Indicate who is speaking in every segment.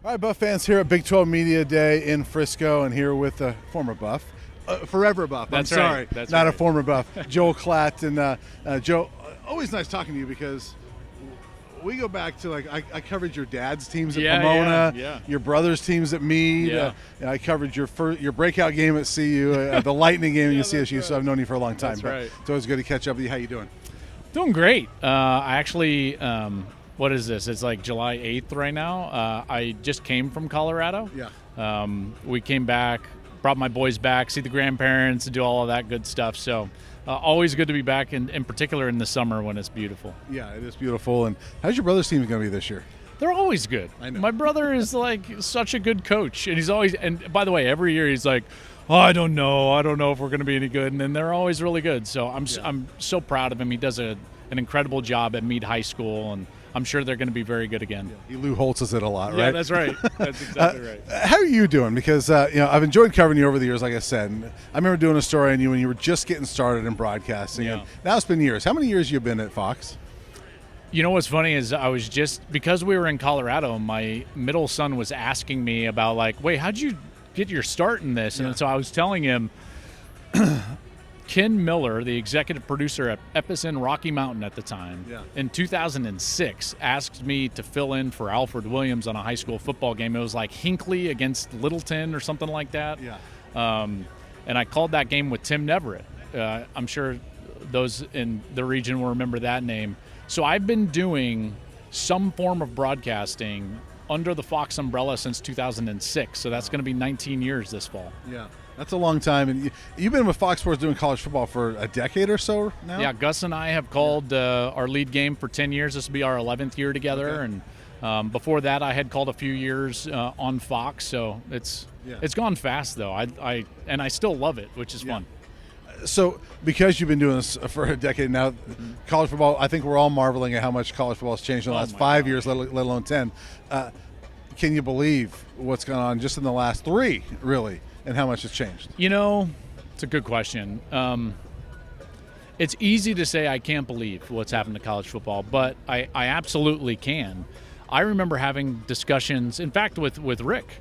Speaker 1: All right, Buff fans, here at Big 12 Media Day in Frisco, and here with a former Buff, forever Buff.
Speaker 2: That's
Speaker 1: I'm sorry,
Speaker 2: right. That's
Speaker 1: not
Speaker 2: right.
Speaker 1: a former Buff. Joel Klatt, and Joe, always nice talking to you because we go back to I covered your dad's teams at Pomona,
Speaker 2: yeah.
Speaker 1: your brother's teams at Meade.
Speaker 2: Yeah.
Speaker 1: I covered your breakout game at CU, the Lightning game at CSU.
Speaker 2: right.
Speaker 1: So I've known you for a long time.
Speaker 2: That's
Speaker 1: but
Speaker 2: right.
Speaker 1: It's always good to catch up with you. How you doing?
Speaker 2: Doing great. I actually, what is this? It's like July 8th right now. I just came from Colorado.
Speaker 1: Yeah.
Speaker 2: We came back, brought my boys back, see the grandparents, and do all of that good stuff. So always good to be back, in particular in the summer when it's beautiful.
Speaker 1: Yeah, it is beautiful. And how's your brother's team going to be this year?
Speaker 2: They're always good.
Speaker 1: I know.
Speaker 2: My brother is like such a good coach, and he's always. And by the way, every year he's like, "Oh, I don't know if we're going to be any good," and then they're always really good. So I'm so proud of him. He does an incredible job at Meade High School, and I'm sure they're going to be very good again.
Speaker 1: Yeah. Lou Holtzes it a lot, right?
Speaker 2: Yeah, that's right. That's exactly right.
Speaker 1: How are you doing? Because I've enjoyed covering you over the years, like I said. And I remember doing a story on you when you were just getting started in broadcasting.
Speaker 2: Yeah.
Speaker 1: And now it's been years. How many years have you been at Fox?
Speaker 2: You know what's funny is I was because we were in Colorado, my middle son was asking me about wait, how'd you get your start in this? And so I was telling him, Ken Miller, the executive producer at Epicenter Rocky Mountain at the time, in 2006, asked me to fill in for Alfred Williams on a high school football game. It was like Hinckley against Littleton or something like that.
Speaker 1: Yeah.
Speaker 2: And I called that game with Tim Neverett. I'm sure those in the region will remember that name. So I've been doing some form of broadcasting under the Fox umbrella since 2006. So that's going to be 19 years this fall.
Speaker 1: Yeah. That's a long time. And you've been with Fox Sports doing college football for a decade or so now?
Speaker 2: Yeah, Gus and I have called our lead game for 10 years. This will be our 11th year together.
Speaker 1: Okay.
Speaker 2: And before that, I had called a few years on Fox. So it's gone fast, though. I still love it, which is fun.
Speaker 1: So because you've been doing this for a decade now, college football, I think we're all marveling at how much college football has changed in the last 5 years, let alone 10. Can you believe what's gone on just in the last 3, really, and how much has changed?
Speaker 2: It's a good question. It's easy to say I can't believe what's happened to college football, but I absolutely can. I remember having discussions, in fact, with Rick.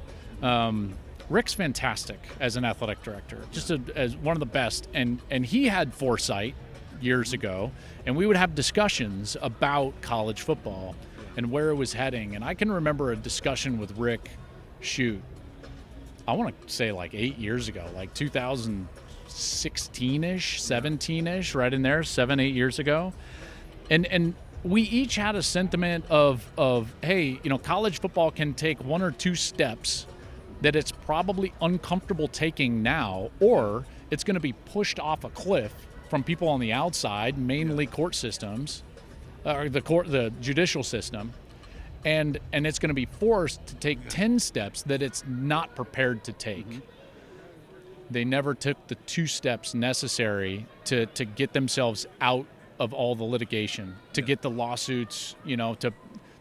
Speaker 2: Rick's fantastic as an athletic director, just as one of the best. And he had foresight years ago, and we would have discussions about college football and where it was heading. And I can remember a discussion with Rick, I want to say 8 years ago, 2016-ish, 17-ish, right in there, 7-8 years ago. And we each had a sentiment of hey, college football can take 1 or 2 steps that it's probably uncomfortable taking now, or it's going to be pushed off a cliff from people on the outside, mainly court systems, or the judicial system, and it's going to be forced to take 10 steps that it's not prepared to take. They never took the 2 steps necessary to get themselves out of all the litigation, to get the lawsuits, to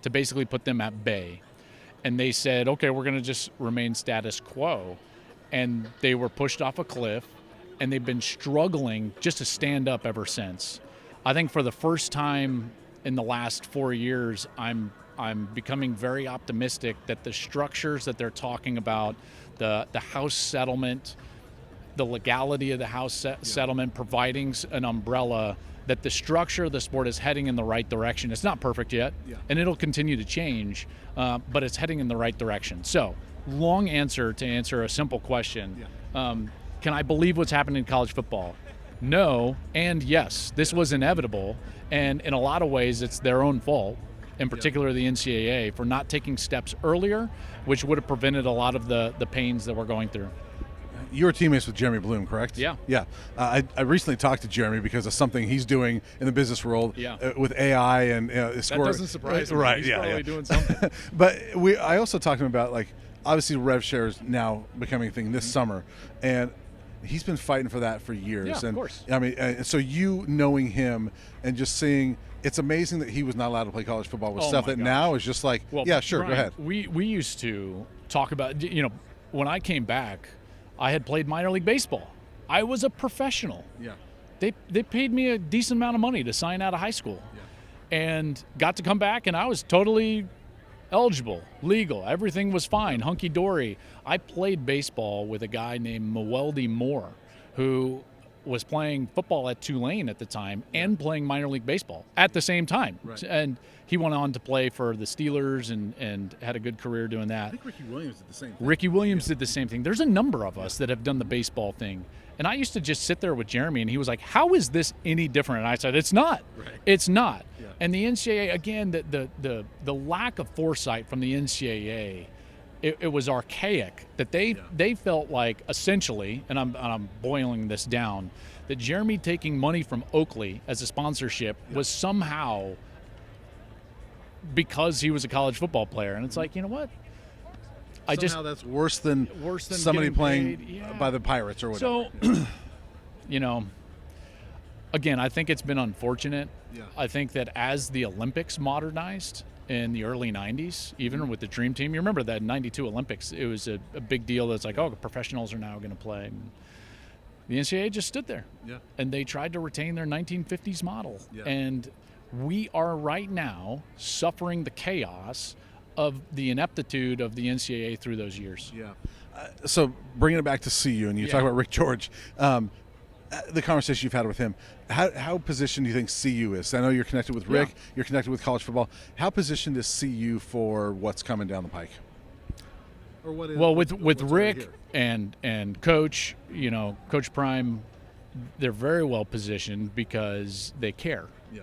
Speaker 2: basically put them at bay. And they said, okay, we're going to just remain status quo. And they were pushed off a cliff, and they've been struggling just to stand up ever since. I think for the first time in the last 4 years, I'm becoming very optimistic that the structures that they're talking about, the House settlement, the legality of the House settlement, providing an umbrella, that the structure of the sport is heading in the right direction. It's not perfect yet, and it'll continue to change, but it's heading in the right direction. So, long answer to answer a simple question. Can I believe what's happening in college football? No, and yes. This was inevitable, and in a lot of ways, it's their own fault, in particular the NCAA, for not taking steps earlier, which would have prevented a lot of the pains that we're going through.
Speaker 1: You were teammates with Jeremy Bloom, correct?
Speaker 2: Yeah.
Speaker 1: Yeah. I recently talked to Jeremy because of something he's doing in the business world with AI and
Speaker 2: that doesn't surprise me.
Speaker 1: Right.
Speaker 2: He's probably doing something.
Speaker 1: But I also talked to him about obviously rev share is now becoming a thing this summer, and he's been fighting for that for years.
Speaker 2: Yeah,
Speaker 1: and
Speaker 2: of course.
Speaker 1: I mean, and so you knowing him and just seeing. It's amazing that he was not allowed to play college football with stuff that now is just go ahead.
Speaker 2: We used to talk about, when I came back, I had played minor league baseball. I was a professional.
Speaker 1: Yeah.
Speaker 2: They paid me a decent amount of money to sign out of high school, and got to come back, and I was totally eligible, legal, everything was fine, hunky-dory. I played baseball with a guy named Mwelde Moore, who was playing football at Tulane at the time and playing minor league baseball at the same time.
Speaker 1: Right.
Speaker 2: And he went on to play for the Steelers and had a good career doing that.
Speaker 1: I think Ricky Williams did the same thing.
Speaker 2: Ricky Williams did the same thing. There's a number of us that have done the baseball thing. And I used to just sit there with Jeremy, and he was like, how is this any different? And I said, it's not.
Speaker 1: Right.
Speaker 2: It's not.
Speaker 1: Yeah.
Speaker 2: And the NCAA, again, the lack of foresight from the NCAA, it was archaic that they felt like essentially, and I'm boiling this down, that Jeremy taking money from Oakley as a sponsorship was somehow because he was a college football player. And it's like, you know what?
Speaker 1: Somehow that's worse than somebody playing by the Pirates or whatever.
Speaker 2: So, you know, again, I think it's been unfortunate.
Speaker 1: Yeah.
Speaker 2: I think that as the Olympics modernized in the early 90s, even with the Dream Team, you remember that 92 Olympics, it was a big deal. That's like, oh, professionals are now going to play. And the NCAA just stood there.
Speaker 1: Yeah.
Speaker 2: And they tried to retain their 1950s model.
Speaker 1: Yeah.
Speaker 2: And we are right now suffering the chaos of the ineptitude of the NCAA through those years.
Speaker 1: Yeah. So bringing it back to CU, and you talk about Rick George, the conversation you've had with him, how positioned do you think CU is? I know you're connected with Rick, you're connected with college football. How positioned is CU for what's coming down the pike? Or what is,
Speaker 2: well, with Rick
Speaker 1: right
Speaker 2: and Coach, you know, Coach Prime, they're very well positioned because they care.
Speaker 1: Yeah.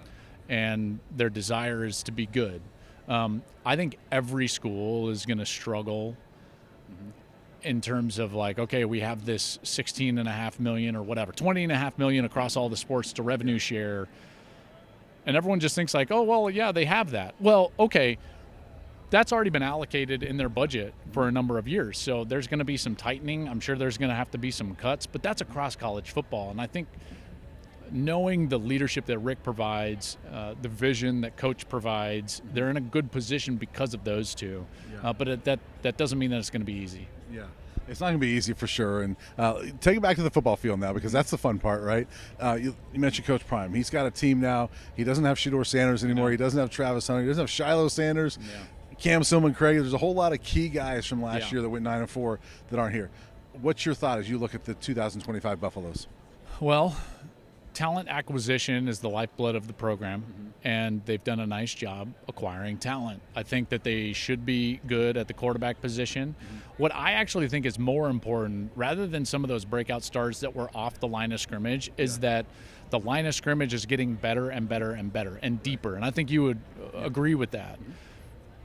Speaker 2: And their desire is to be good. I think every school is going to struggle in terms of like, okay, we have this $16.5 million or whatever, $20.5 million across all the sports to revenue share. And everyone just thinks like, oh, well, yeah, they have that. Well, okay, that's already been allocated in their budget for a number of years. So there's going to be some tightening. I'm sure there's going to have to be some cuts, but that's across college football. And I think knowing the leadership that Rick provides, the vision that Coach provides, they're in a good position because of those two.
Speaker 1: Yeah.
Speaker 2: But that doesn't mean that it's going to be easy.
Speaker 1: Yeah. It's not going to be easy for sure. And take it back to the football field now, because that's the fun part, right? You mentioned Coach Prime. He's got a team now. He doesn't have Shedeur Sanders anymore. He doesn't have Travis Hunter. He doesn't have Shiloh Sanders.
Speaker 2: Yeah.
Speaker 1: Cam Silman, Craig. There's a whole lot of key guys from last year that went 9-4 that aren't here. What's your thought as you look at the 2025 Buffaloes?
Speaker 2: Well, talent acquisition is the lifeblood of the program, and they've done a nice job acquiring talent. I think that they should be good at the quarterback position. What I actually think is more important, rather than some of those breakout stars that were off the line of scrimmage, is that the line of scrimmage is getting better and better and better and deeper. And I think you would agree with that.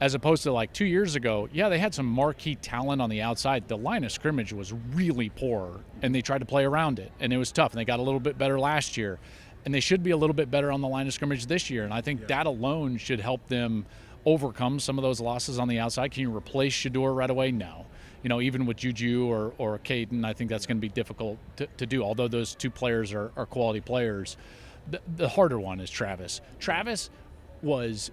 Speaker 2: As opposed to like 2 years ago, they had some marquee talent on the outside. The line of scrimmage was really poor, and they tried to play around it, and it was tough. And they got a little bit better last year, and they should be a little bit better on the line of scrimmage this year. And I think that alone should help them overcome some of those losses on the outside. Can you replace Shedeur right away? No. You know, even with Juju or Caden, I think that's going to be difficult to do, although those two players are quality players. The harder one is Travis. Travis was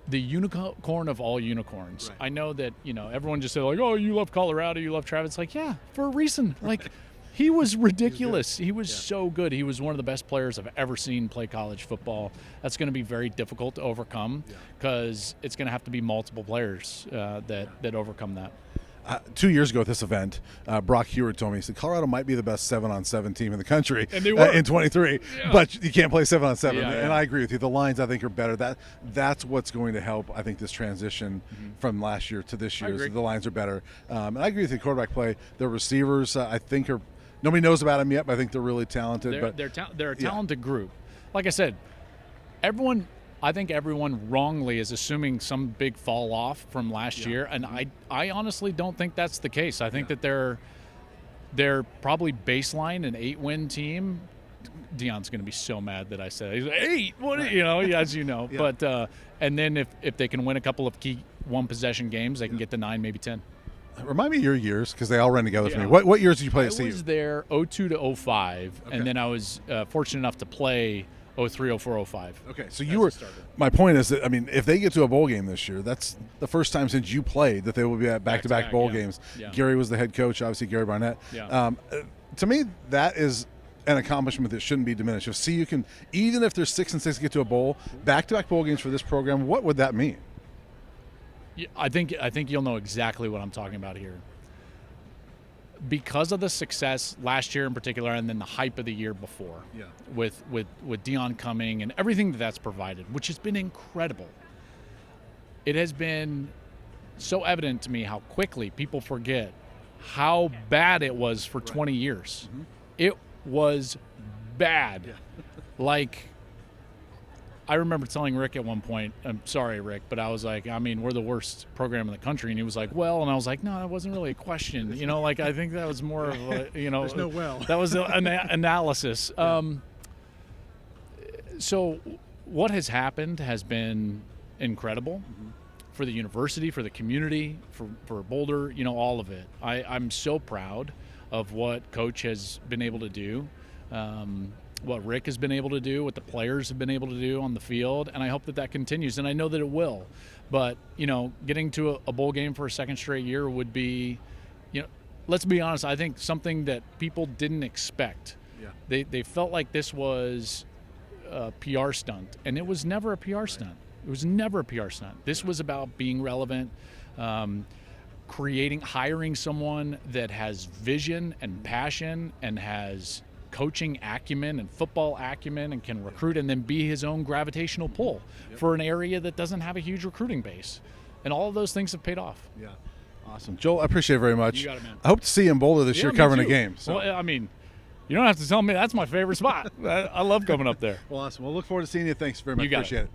Speaker 2: the unicorn of all unicorns.
Speaker 1: Right.
Speaker 2: I know that, you know, everyone just said like, oh, you love Colorado, you love Travis. Like, yeah, for a reason. Like, he was ridiculous. He was so good. He was one of the best players I've ever seen play college football. That's going to be very difficult to overcome because it's going to have to be multiple players that overcome that.
Speaker 1: 2 years ago at this event, Brock Heward told me, he said, Colorado might be the best 7-on-7 team in the country
Speaker 2: and they were.
Speaker 1: In 23, but you can't play 7-on-7.
Speaker 2: Yeah,
Speaker 1: and I agree with you. The lines, I think, are better. That's what's going to help, I think, this transition from last year to this year. So the lines are better. And I agree with you. Quarterback play, the receivers, I think, are – nobody knows about them yet, but I think they're really talented.
Speaker 2: They're a talented group. Like I said, I think everyone wrongly is assuming some big fall off from last year, and I honestly don't think that's the case. I think that they're probably baseline an 8-win team. Deion's going to be so mad that I said he's like, 8. What you know, as you know. But and then if they can win a couple of key one possession games, they can get to 9, maybe 10.
Speaker 1: Remind me of your years, because they all ran together for me. What years did you play at CU?
Speaker 2: I was there 02 to 05, and then I was fortunate enough to play 03, 04, 05.
Speaker 1: Okay, so you were – my point is that, I mean, if they get to a bowl game this year, that's the first time since you played that they will be at back-to-back bowl games. Yeah. Gary was the head coach, obviously Gary Barnett.
Speaker 2: Yeah.
Speaker 1: To me, that is an accomplishment that shouldn't be diminished. If CU can – even if they're 6-6 get to a bowl, back-to-back bowl games for this program, what would that mean?
Speaker 2: I think you'll know exactly what I'm talking about here. Because of the success last year in particular, and then the hype of the year before, with Deion coming and everything that's provided, which has been incredible. It has been so evident to me how quickly people forget how bad it was for 20 years. Mm-hmm. It was bad. Yeah. Like, I remember telling Rick at one point, I'm sorry, Rick, but I was like, I mean, we're the worst program in the country. And he was like, well, and I was like, no, that wasn't really a question. You know, like, I think that was more of a,
Speaker 3: There's no well.
Speaker 2: That was an analysis. Yeah. So what has happened has been incredible. Mm-hmm. For the university, for the community, for Boulder, all of it. I'm so proud of what Coach has been able to do, what Rick has been able to do, what the players have been able to do on the field, and I hope that continues, and I know that it will. But, getting to a bowl game for a second straight year would be, let's be honest, I think something that people didn't expect. Yeah. They felt like this was a PR stunt, and it was never a PR stunt. It was never a PR stunt. This was about being relevant, hiring someone that has vision and passion and has coaching acumen and football acumen and can recruit and then be his own gravitational pull for an area that doesn't have a huge recruiting base. And all of those things have paid off.
Speaker 1: Yeah. Awesome. Joel, I appreciate it very much.
Speaker 2: You got it, man.
Speaker 1: I hope to see you in Boulder this year covering a game.
Speaker 2: So. Well, I mean, you don't have to tell me that's my favorite spot. I love coming up there.
Speaker 1: Well, awesome. We'll look forward to seeing you. Thanks very much.
Speaker 2: You got
Speaker 1: appreciate
Speaker 2: it.
Speaker 1: it.